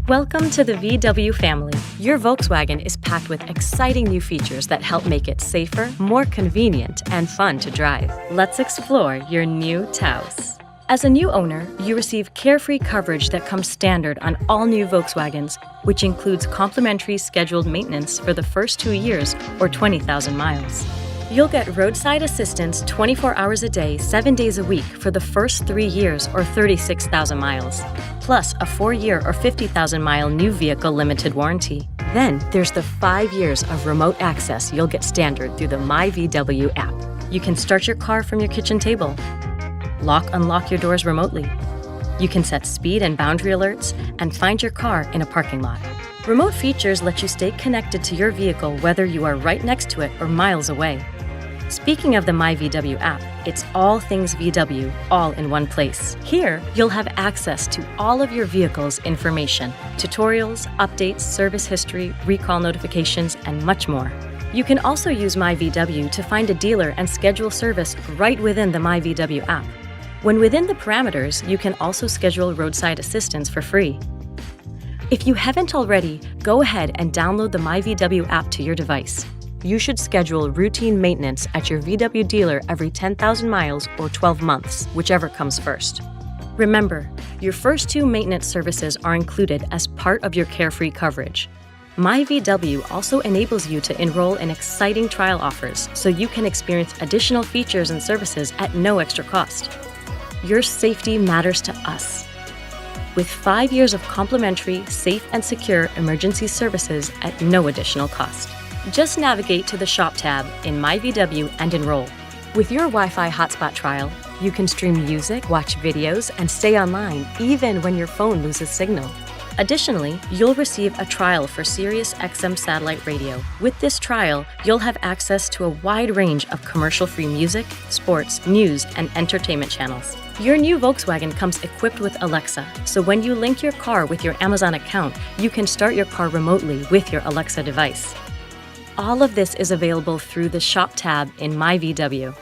Welcome to the VW family. Your Volkswagen is packed with exciting new features that help make it safer, more convenient, and fun to drive. Let's explore your new Taos. As a new owner, you receive carefree coverage that comes standard on all new Volkswagens, which includes complimentary scheduled maintenance for the first 2 years or 20,000 miles. You'll get roadside assistance 24 hours a day, 7 days a week for the first 3 years or 36,000 miles, plus a 4-year or 50,000-mile new vehicle limited warranty. Then there's the 5 years of remote access you'll get standard through the MyVW app. You can start your car from your kitchen table, unlock your doors remotely. You can set speed and boundary alerts and find your car in a parking lot. Remote features let you stay connected to your vehicle whether you are right next to it or miles away. Speaking of the MyVW app, it's all things VW, all in one place. Here, you'll have access to all of your vehicle's information, tutorials, updates, service history, recall notifications, and much more. You can also use MyVW to find a dealer and schedule service right within the MyVW app. When within the parameters, you can also schedule roadside assistance for free. If you haven't already, go ahead and download the MyVW app to your device. You should schedule routine maintenance at your VW dealer every 10,000 miles or 12 months, whichever comes first. Remember, your first 2 maintenance services are included as part of your carefree coverage. MyVW also enables you to enroll in exciting trial offers so you can experience additional features and services at no extra cost. Your safety matters to us. With 5 years of complimentary, safe and secure emergency services at no additional cost. Just navigate to the Shop tab in MyVW and enroll. With your Wi-Fi hotspot trial, you can stream music, watch videos, and stay online even when your phone loses signal. Additionally, you'll receive a trial for Sirius XM satellite radio. With this trial, you'll have access to a wide range of commercial-free music, sports, news, and entertainment channels. Your new Volkswagen comes equipped with Alexa, so when you link your car with your Amazon account, you can start your car remotely with your Alexa device. All of this is available through the Shop tab in MyVW.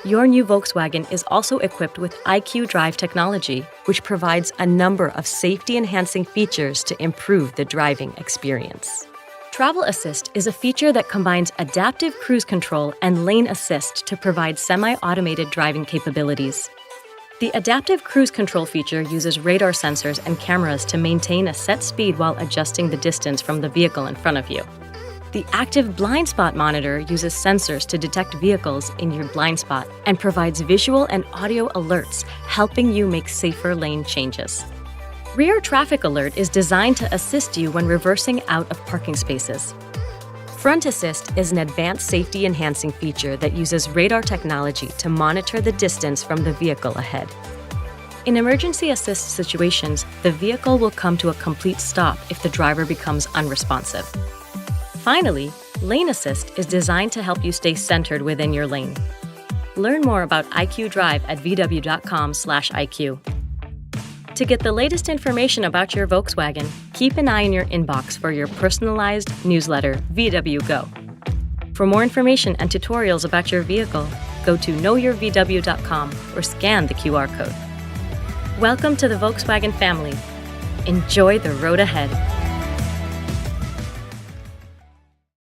Your new Volkswagen is also equipped with IQ Drive technology, which provides a number of safety-enhancing features to improve the driving experience. Travel Assist is a feature that combines adaptive cruise control and lane assist to provide semi-automated driving capabilities. The adaptive cruise control feature uses radar sensors and cameras to maintain a set speed while adjusting the distance from the vehicle in front of you. The active blind spot monitor uses sensors to detect vehicles in your blind spot and provides visual and audio alerts, helping you make safer lane changes. Rear Traffic Alert is designed to assist you when reversing out of parking spaces. Front Assist is an advanced safety-enhancing feature that uses radar technology to monitor the distance from the vehicle ahead. In emergency assist situations, the vehicle will come to a complete stop if the driver becomes unresponsive. Finally, Lane Assist is designed to help you stay centered within your lane. Learn more about IQ Drive at vw.com/IQ. To get the latest information about your Volkswagen, keep an eye in your inbox for your personalized newsletter, VW Go. For more information and tutorials about your vehicle, go to knowyourvw.com or scan the QR code. Welcome to the Volkswagen family. Enjoy the road ahead.